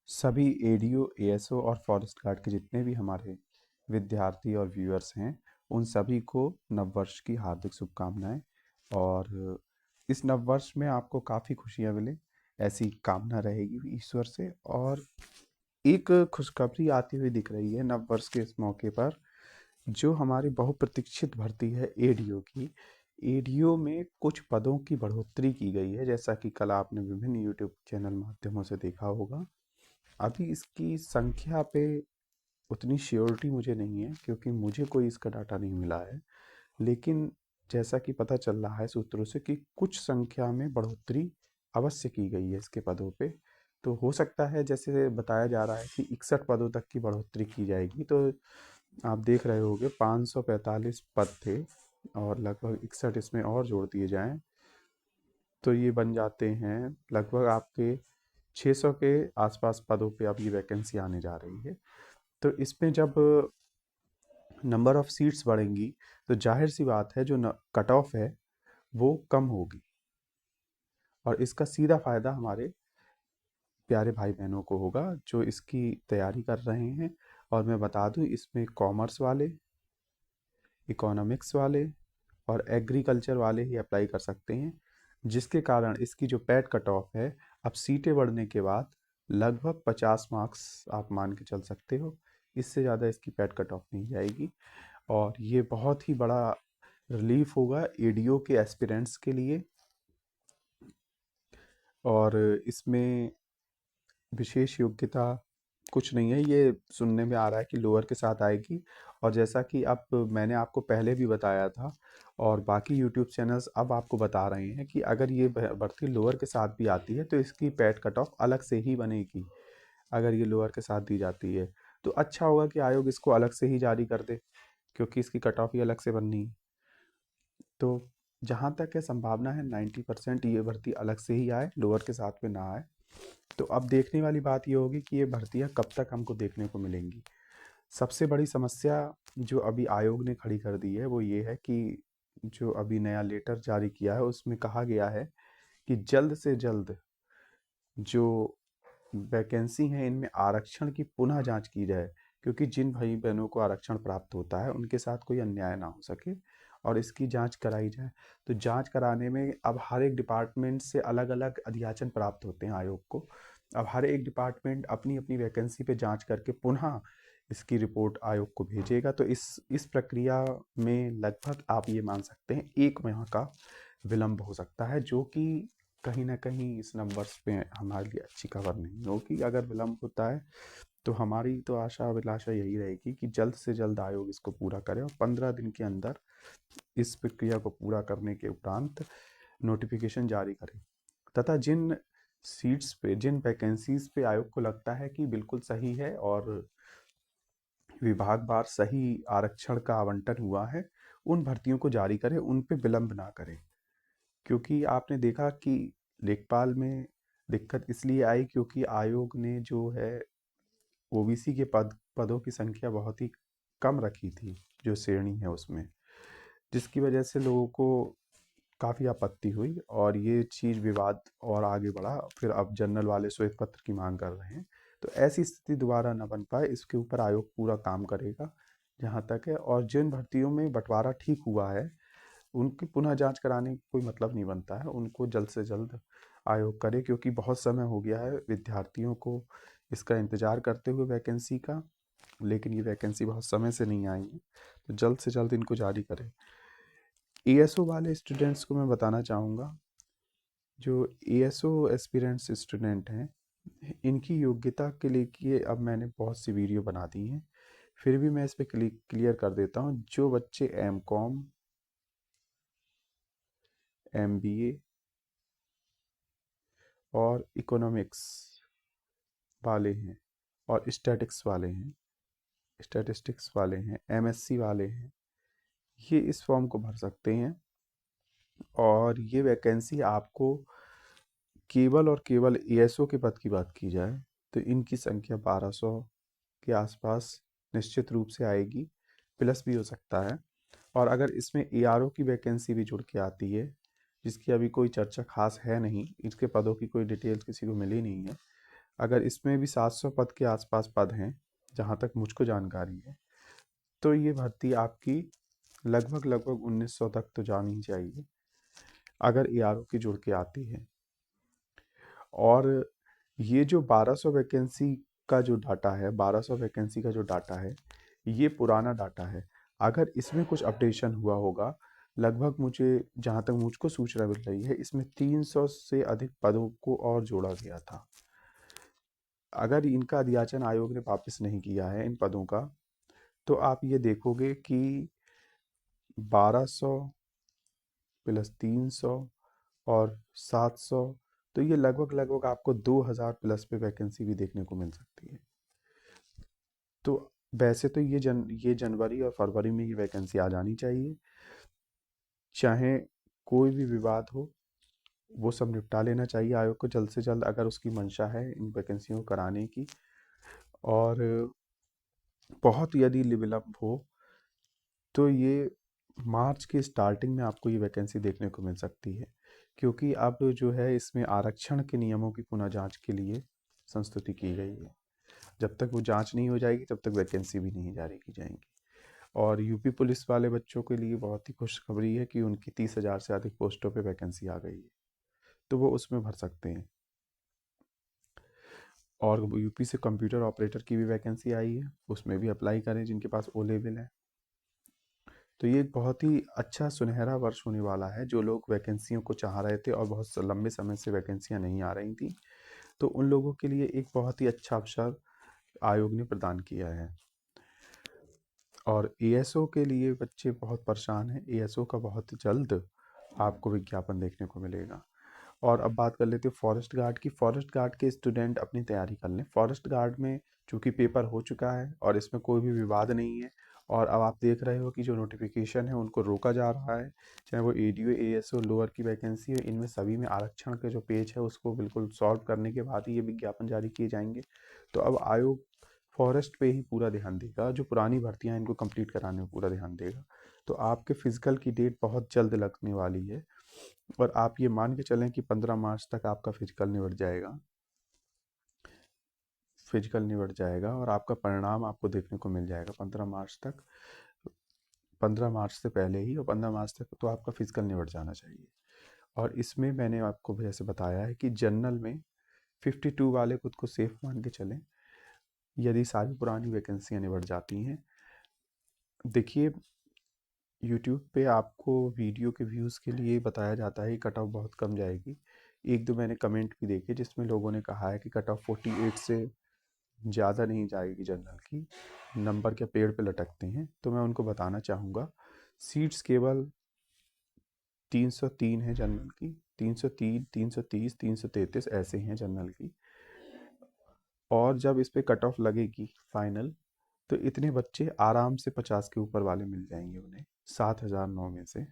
सभी ADO, ASO और forest guard के जितने भी हमारे विद्यार्थी और व्यूअर्स हैं, उन सभी को नववर्ष की हार्दिक शुभकामनाएं। और इस नववर्ष में आपको काफ़ी खुशियां मिले, ऐसी कामना रहेगी ईश्वर से। और एक खुशखबरी आती हुई दिख रही है नववर्ष के इस मौके पर, जो हमारी बहुप्रतीक्षित भर्ती है एडीओ की। एडीओ में कुछ पदों की बढ़ोतरी की गई है, जैसा कि कल आपने विभिन्न यूट्यूब चैनल माध्यमों से देखा होगा। अभी इसकी संख्या पे उतनी श्योरिटी मुझे नहीं है, क्योंकि मुझे कोई इसका डाटा नहीं मिला है। लेकिन जैसा कि पता चल रहा है सूत्रों से कि कुछ संख्या में बढ़ोतरी अवश्य की गई है इसके पदों पे। तो हो सकता है, जैसे बताया जा रहा है कि 61 पदों तक की बढ़ोतरी की जाएगी। तो आप देख रहे होंगे 545 पद थे, और लगभग 61 इसमें और जोड़ दिए जाएं तो ये बन जाते हैं लगभग आपके 600 के आसपास पदों पे। अब ये वैकेंसी आने जा रही है। तो इसमें जब नंबर ऑफ़ सीट्स बढ़ेंगी, तो जाहिर सी बात है जो कट ऑफ है वो कम होगी, और इसका सीधा फ़ायदा हमारे प्यारे भाई बहनों को होगा जो इसकी तैयारी कर रहे हैं। और मैं बता दूं, इसमें कॉमर्स वाले, इकोनॉमिक्स वाले और एग्रीकल्चर वाले ही अप्लाई कर सकते हैं, जिसके कारण इसकी जो पैट कट ऑफ है, अब सीटें बढ़ने के बाद लगभग 50 मार्क्स आप मान के चल सकते हो। इससे ज़्यादा इसकी पैट कट ऑफ नहीं जाएगी। और ये बहुत ही बड़ा रिलीफ होगा एडीओ के एस्पिरेंट्स के लिए। और इसमें विशेष योग्यता कुछ नहीं है, ये सुनने में आ रहा है कि लोअर के साथ आएगी। और जैसा कि अब मैंने आपको पहले भी बताया था, और बाकी यूट्यूब चैनल्स अब आपको बता रहे हैं कि अगर ये भर्ती लोअर के साथ भी आती है तो इसकी पैट कट ऑफ अलग से ही बनेगी। अगर ये लोअर के साथ दी जाती है तो अच्छा होगा कि आयोग इसको अलग से ही जारी कर दे, क्योंकि इसकी कट ऑफ ही अलग से बननी है। तो जहाँ तक है संभावना है 90% ये भर्ती अलग से ही आए, लोअर के साथ में ना आए। तो अब देखने वाली बात ये होगी कि ये भर्तियां कब तक हमको देखने को मिलेंगी। सबसे बड़ी समस्या जो अभी आयोग ने खड़ी कर दी है वो ये है कि जो अभी नया लेटर जारी किया है उसमें कहा गया है कि जल्द से जल्द जो वैकेंसी हैं इनमें आरक्षण की पुनः जांच की जाए, क्योंकि जिन भाई बहनों को आरक्षण प्राप्त होता है उनके साथ कोई अन्याय ना हो सके, और इसकी जांच कराई जाए। तो जांच कराने में अब हर एक डिपार्टमेंट से अलग अलग अधियाचन प्राप्त होते हैं आयोग को। अब हर एक डिपार्टमेंट अपनी अपनी वैकेंसी पे जांच करके पुनः इसकी रिपोर्ट आयोग को भेजेगा। तो इस प्रक्रिया में लगभग आप ये मान सकते हैं 1 माह का विलम्ब हो सकता है, जो कि कहीं न कहीं इस नववर्ष पे हमारे लिए अच्छी खबर नहीं होगी। अगर विलम्ब होता है तो हमारी तो आशा अभिलाषा यही रहेगी कि जल्द से जल्द आयोग इसको पूरा करे और 15 दिन के अंदर इस प्रक्रिया को पूरा करने के उपरांत नोटिफिकेशन जारी करे, तथा जिन सीट्स पे, जिन वैकेंसीज पे आयोग को लगता है कि बिल्कुल सही है और विभागवार सही आरक्षण का आवंटन हुआ है, उन भर्तियों को जारी करे, उन पे विलम्ब ना करे। क्योंकि आपने देखा कि लेखपाल में दिक्कत इसलिए आई क्योंकि आयोग ने जो है ओबीसी के पदों की संख्या बहुत ही कम रखी थी, जो श्रेणी है उसमें, जिसकी वजह से लोगों को काफ़ी आपत्ति हुई और ये चीज़ विवाद और आगे बढ़ा। फिर अब जनरल वाले श्वेत पत्र की मांग कर रहे हैं। तो ऐसी स्थिति दोबारा ना बन पाए, इसके ऊपर आयोग पूरा काम करेगा जहाँ तक है। और जिन भर्तियों में बंटवारा ठीक हुआ है उनकी पुनः जांच कराने का कोई मतलब नहीं बनता है, उनको जल्द से जल्द आयोग करे, क्योंकि बहुत समय हो गया है विद्यार्थियों को इसका इंतज़ार करते हुए वैकेंसी का। लेकिन ये वैकेंसी बहुत समय से नहीं आई है, तो जल्द से जल्द इनको जारी करें। एएसओ वाले स्टूडेंट्स को मैं बताना चाहूँगा, जो एएसओ एस्पिरेंट्स स्टूडेंट हैं, इनकी योग्यता के लिए कि अब मैंने बहुत सी वीडियो बना दी हैं, फिर भी मैं इस पर क्लियर कर देता हूँ। जो बच्चे एम कॉम, एम बी ए और इकोनॉमिक्स वाले हैं, और स्टैटिक्स वाले हैं, स्टैटिस्टिक्स वाले हैं, एमएससी वाले हैं, ये इस फॉर्म को भर सकते हैं। और ये वैकेंसी आपको केवल और केवल एएसओ के पद की बात की जाए तो इनकी संख्या 1200 के आसपास निश्चित रूप से आएगी, प्लस भी हो सकता है। और अगर इसमें एआरओ की वैकेंसी भी जुड़ के आती है, जिसकी अभी कोई चर्चा खास है नहीं, इसके पदों की कोई डिटेल्स किसी को मिली नहीं है, अगर इसमें भी 700 पद के आसपास पद हैं, जहाँ तक मुझको जानकारी है, तो ये भर्ती आपकी लगभग लगभग 1900 तक तो जानी ही चाहिए, अगर एआरओ की जुड़ के आती है। और ये जो 1200 वैकेंसी का जो डाटा है, 1200 वैकेंसी का जो डाटा है, ये पुराना डाटा है। अगर इसमें कुछ अपडेशन हुआ होगा, लगभग मुझे जहाँ तक मुझको सूचना मिल रही है, इसमें 300 से अधिक पदों को और जोड़ा गया था। अगर इनका अध्याचन आयोग ने वापस नहीं किया है इन पदों का, तो आप ये देखोगे कि 1200 प्लस 300 और 700, तो ये लगभग लगभग आपको 2000 प्लस पे वैकेंसी भी देखने को मिल सकती है। तो वैसे तो ये जनवरी और फरवरी में ये वैकेंसी आ जानी चाहिए। चाहे कोई भी विवाद हो, वो सब निपटा लेना चाहिए आयोग को जल्द से जल्द, अगर उसकी मंशा है इन वैकेंसियों को कराने की। और बहुत यदि विलम्ब हो, तो ये मार्च के स्टार्टिंग में आपको ये वैकेंसी देखने को मिल सकती है, क्योंकि अब जो है इसमें आरक्षण के नियमों की पुनः जांच के लिए संस्तुति की गई है। जब तक वो जांच नहीं हो जाएगी, तब तक वैकेंसी भी नहीं जारी की जाएंगी। और यूपी पुलिस वाले बच्चों के लिए बहुत ही खुशखबरी है कि उनकी 30,000 से अधिक पोस्टों पे वैकेंसी आ गई है, तो वो उसमें भर सकते हैं। और यूपी से कंप्यूटर ऑपरेटर की भी वैकेंसी आई है, उसमें भी अप्लाई करें जिनके पास ओ लेवल है। तो ये एक बहुत ही अच्छा सुनहरा वर्ष होने वाला है। जो लोग वैकेंसियों को चाह रहे थे और बहुत लंबे समय से वैकेंसियां नहीं आ रही थी, तो उन लोगों के लिए एक बहुत ही अच्छा अवसर आयोग ने प्रदान किया है। और एएसओ के लिए बच्चे बहुत परेशान हैं। एएसओ का बहुत जल्द आपको विज्ञापन देखने को मिलेगा। और अब बात कर लेते हैं फॉरेस्ट गार्ड की। फॉरेस्ट गार्ड के स्टूडेंट अपनी तैयारी कर लें। फॉरेस्ट गार्ड में चूंकि पेपर हो चुका है और इसमें कोई भी विवाद नहीं है, और अब आप देख रहे हो कि जो नोटिफिकेशन है उनको रोका जा रहा है, चाहे वो एडीओ एएसओ लोअर की वैकेंसी है, इनमें सभी में आरक्षण के जो पेज है उसको बिल्कुल सॉल्व करने के बाद ही ये विज्ञापन जारी किए जाएंगे। तो अब आयोग फॉरेस्ट पे ही पूरा ध्यान देगा, जो पुरानी भर्तियां हैं इनको कंप्लीट कराने में पूरा ध्यान देगा। तो आपके फिजिकल की डेट बहुत जल्द लगने वाली है, और आप ये मान के चलें कि 15 मार्च तक आपका फिजिकल निपट जाएगा। फिजिकल निपट जाएगा और आपका परिणाम आपको देखने को मिल जाएगा 15 मार्च तक। 15 मार्च से पहले ही, और 15 मार्च तक तो आपका फिजिकल निपट जाना चाहिए। और इसमें मैंने आपको जैसे बताया है कि जनरल में 52 वाले खुद को सेफ मान के चलें, यदि सारी पुरानी वैकेंसियां निपट जाती हैं। देखिए, यूट्यूब पे आपको वीडियो के व्यूज़ के लिए बताया जाता है कि कट ऑफ बहुत कम जाएगी। एक दो मैंने कमेंट भी देखे जिसमें लोगों ने कहा है कि कट ऑफ 48 से ज़्यादा नहीं जाएगी जनरल की, नंबर क्या पेड़ पे लटकते हैं। तो मैं उनको बताना चाहूँगा, सीट्स केवल 303 है जनरल की, 303, 330, 333 ऐसे हैं जनरल की। और जब इस पे कट ऑफ लगेगी फाइनल, तो इतने बच्चे आराम से 50 के ऊपर वाले मिल जाएंगे उन्हें, 7,009 में से।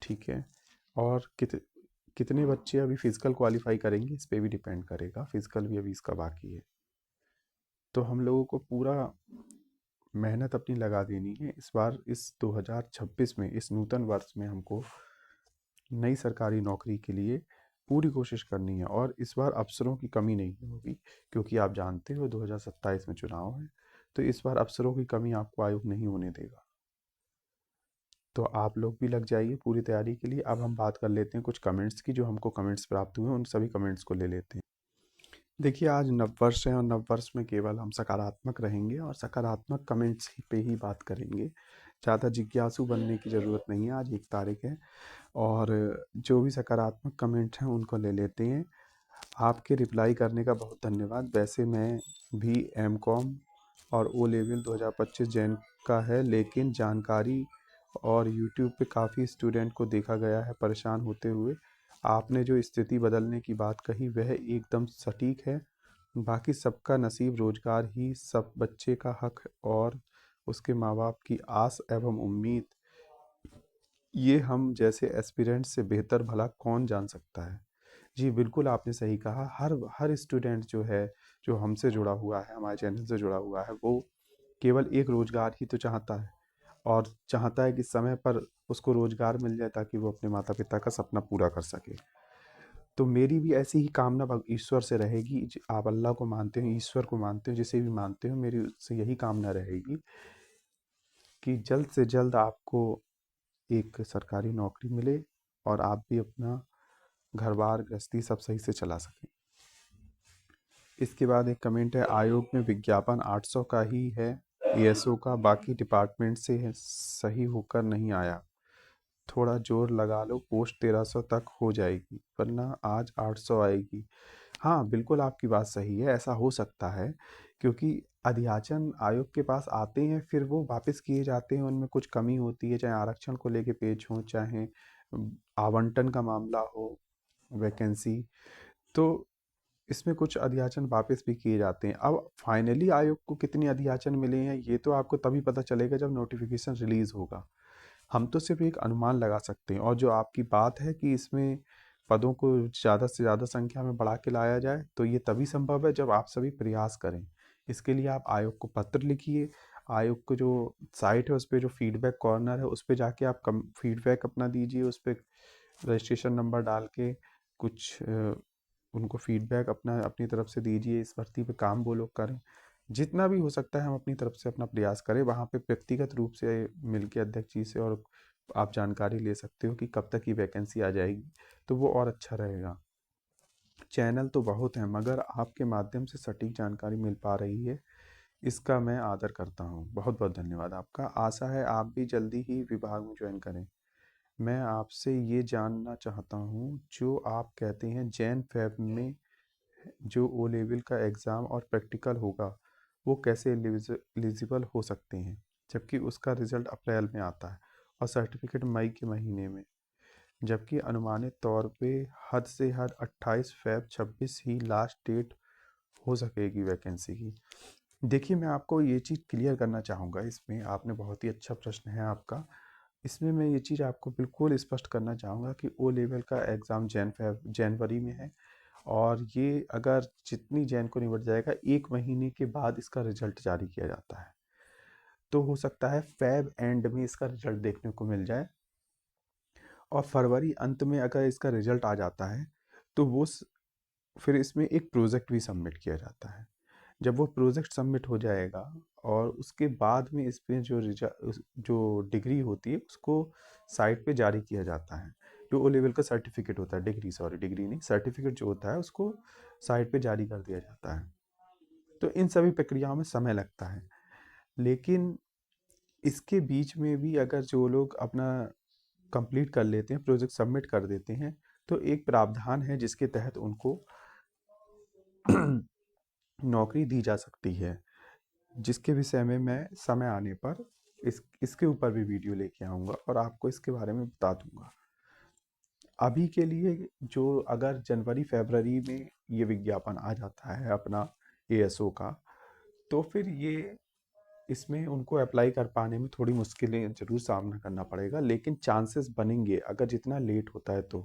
ठीक है। और कितने बच्चे अभी फिजिकल क्वालिफाई करेंगे इस पे भी डिपेंड करेगा, फिजिकल भी अभी इसका बाकी है। तो हम लोगों को पूरा मेहनत अपनी लगा देनी है इस बार। इस 2026 में, इस नूतन वर्ष में हमको नई सरकारी नौकरी के लिए पूरी कोशिश करनी है। और इस बार अफसरों की कमी नहीं होगी, क्योंकि आप जानते हो 2027 में चुनाव है। तो इस बार अफसरों की कमी आपको आयोग नहीं होने देगा। तो आप लोग भी लग जाइए पूरी तैयारी के लिए। अब हम बात कर लेते हैं कुछ कमेंट्स की, जो हमको कमेंट्स प्राप्त हुए हैं, उन सभी कमेंट्स को ले लेते हैं। देखिए, आज नववर्ष है और नववर्ष में केवल हम सकारात्मक रहेंगे और सकारात्मक कमेंट्स पे ही बात करेंगे। ज़्यादा जिज्ञासु बनने की ज़रूरत नहीं है, आज 1 तारीख है। और जो भी सकारात्मक कमेंट हैं उनको ले लेते हैं। आपके रिप्लाई करने का बहुत धन्यवाद। वैसे मैं भी एम कॉम और ओ लेवल 2025 जैन का है, लेकिन जानकारी और यूट्यूब पे काफ़ी स्टूडेंट को देखा गया है परेशान होते हुए। आपने जो स्थिति बदलने की बात कही वह एकदम सटीक है। बाकी सबका नसीब रोजगार ही सब बच्चे का हक और उसके माँ बाप की आस एवं उम्मीद, ये हम जैसे एस्पिरेंट से बेहतर भला कौन जान सकता है। जी बिल्कुल, आपने सही कहा। हर हर स्टूडेंट जो है, जो हमसे जुड़ा हुआ है, हमारे चैनल से जुड़ा हुआ है, वो केवल एक रोज़गार ही तो चाहता है, और चाहता है कि समय पर उसको रोज़गार मिल जाए ताकि वो अपने माता पिता का सपना पूरा कर सके। तो मेरी भी ऐसी ही कामना ईश्वर से रहेगी। आप अल्लाह को मानते हो, ईश्वर को मानते हो, जिसे भी मानते हो, मेरी उससे यही कामना रहेगी कि जल्द से जल्द आपको एक सरकारी नौकरी मिले और आप भी अपना घर बार गृहस्थी सब सही से चला सकें। इसके बाद एक कमेंट है, आयोग में विज्ञापन 800 का ही है एएसओ का, बाकी डिपार्टमेंट से सही होकर नहीं आया, थोड़ा जोर लगा लो, पोस्ट 1300 तक हो जाएगी वरना आज 800 आएगी। हाँ, बिल्कुल आपकी बात सही है, ऐसा हो सकता है क्योंकि अध्याचन आयोग के पास आते हैं, फिर वो वापस किए जाते हैं, उनमें कुछ कमी होती है, चाहे आरक्षण को लेके पेच हो, चाहे आवंटन का मामला हो, वैकेंसी, तो इसमें कुछ अध्याचन वापस भी किए जाते हैं। अब फाइनली आयोग को कितने अध्याचन मिले हैं ये तो आपको तभी पता चलेगा जब नोटिफिकेशन रिलीज होगा। हम तो सिर्फ एक अनुमान लगा सकते हैं, और जो आपकी बात है कि इसमें पदों को ज़्यादा से ज़्यादा संख्या में बढ़ा के लाया जाए, तो ये तभी संभव है जब आप सभी प्रयास करें। इसके लिए आप आयोग को पत्र लिखिए, आयोग को जो साइट है उस पे जो फीडबैक कॉर्नर है उस पे जाके आप कम फीडबैक अपना दीजिए, उस पे रजिस्ट्रेशन नंबर डाल के कुछ उनको फीडबैक अपना अपनी तरफ से दीजिए, इस भर्ती पे काम वो लोग करें। जितना भी हो सकता है हम अपनी तरफ से अपना प्रयास करें, वहाँ पे व्यक्तिगत रूप से मिलके अध्यक्ष जी से और आप जानकारी ले सकते हो कि कब तक ये वैकेंसी आ जाएगी, तो वो और अच्छा रहेगा। चैनल तो बहुत हैं मगर आपके माध्यम से सटीक जानकारी मिल पा रही है, इसका मैं आदर करता हूँ। बहुत बहुत धन्यवाद आपका। आशा है आप भी जल्दी ही विभाग में ज्वाइन करें। मैं आपसे ये जानना चाहता हूँ, जो आप कहते हैं जैन फेब में जो ओ लेवल का एग्ज़ाम और प्रैक्टिकल होगा, वो कैसे एलिजिबल हो सकते हैं जबकि उसका रिजल्ट अप्रैल में आता है और सर्टिफिकेट मई के महीने में, जबकि अनुमानित तौर पे हद से हद 28 फ़रवरी 26 ही लास्ट डेट हो सकेगी वैकेंसी की। देखिए, मैं आपको ये चीज़ क्लियर करना चाहूँगा, इसमें आपने बहुत ही अच्छा प्रश्न है आपका। इसमें मैं ये चीज़ आपको बिल्कुल स्पष्ट करना चाहूँगा कि ओ लेवल का एग्ज़ाम जनवरी में है, और ये अगर जितनी जैन को निबट जाएगा 1 महीने के बाद इसका रिजल्ट जारी किया जाता है। तो हो सकता है फ़ेब एंड में इसका रिजल्ट देखने को मिल जाए, और फरवरी अंत में अगर इसका रिजल्ट आ जाता है तो फिर इसमें एक प्रोजेक्ट भी सबमिट किया जाता है। जब वो प्रोजेक्ट सबमिट हो जाएगा और उसके बाद में इसमें जो डिग्री होती है उसको साइट पे जारी किया जाता है। जो ओ लेवल का सर्टिफिकेट होता है, डिग्री नहीं, सर्टिफिकेट जो होता है उसको साइट पे जारी कर दिया जाता है। तो इन सभी प्रक्रियाओं में समय लगता है, लेकिन इसके बीच में भी अगर जो लोग अपना कंप्लीट कर लेते हैं, प्रोजेक्ट सबमिट कर देते हैं, तो एक प्रावधान है जिसके तहत उनको नौकरी दी जा सकती है, जिसके विषय में मैं समय आने पर इसके ऊपर भी वीडियो लेके आऊँगा और आपको इसके बारे में बता दूँगा। अभी के लिए जो अगर जनवरी फरवरी में ये विज्ञापन आ जाता है अपना एएसओ का, तो फिर ये इसमें उनको अप्लाई कर पाने में थोड़ी मुश्किलें ज़रूर सामना करना पड़ेगा, लेकिन चांसेस बनेंगे अगर जितना लेट होता है तो।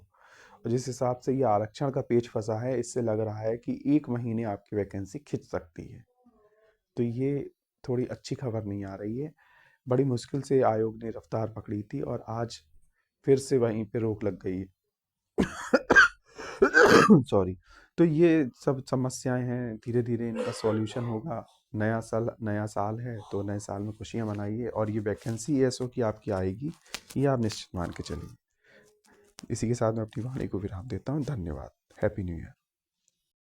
और जिस हिसाब से ये आरक्षण का पेच फंसा है, इससे लग रहा है कि 1 महीने आपकी वैकेंसी खिंच सकती है। तो ये थोड़ी अच्छी खबर नहीं आ रही है। बड़ी मुश्किल से आयोग ने रफ्तार पकड़ी थी और आज फिर से वहीं पे रोक लग गई है। सॉरी। तो ये सब समस्याएं हैं, धीरे धीरे इनका सॉल्यूशन होगा। नया साल है तो नए साल में खुशियां मनाइए, और ये वैकेंसी एसओ की आपकी आएगी, ये आप निश्चित मान के चलिए। इसी के साथ मैं अपनी वाणी को विराम देता हूँ। धन्यवाद। Happy new year.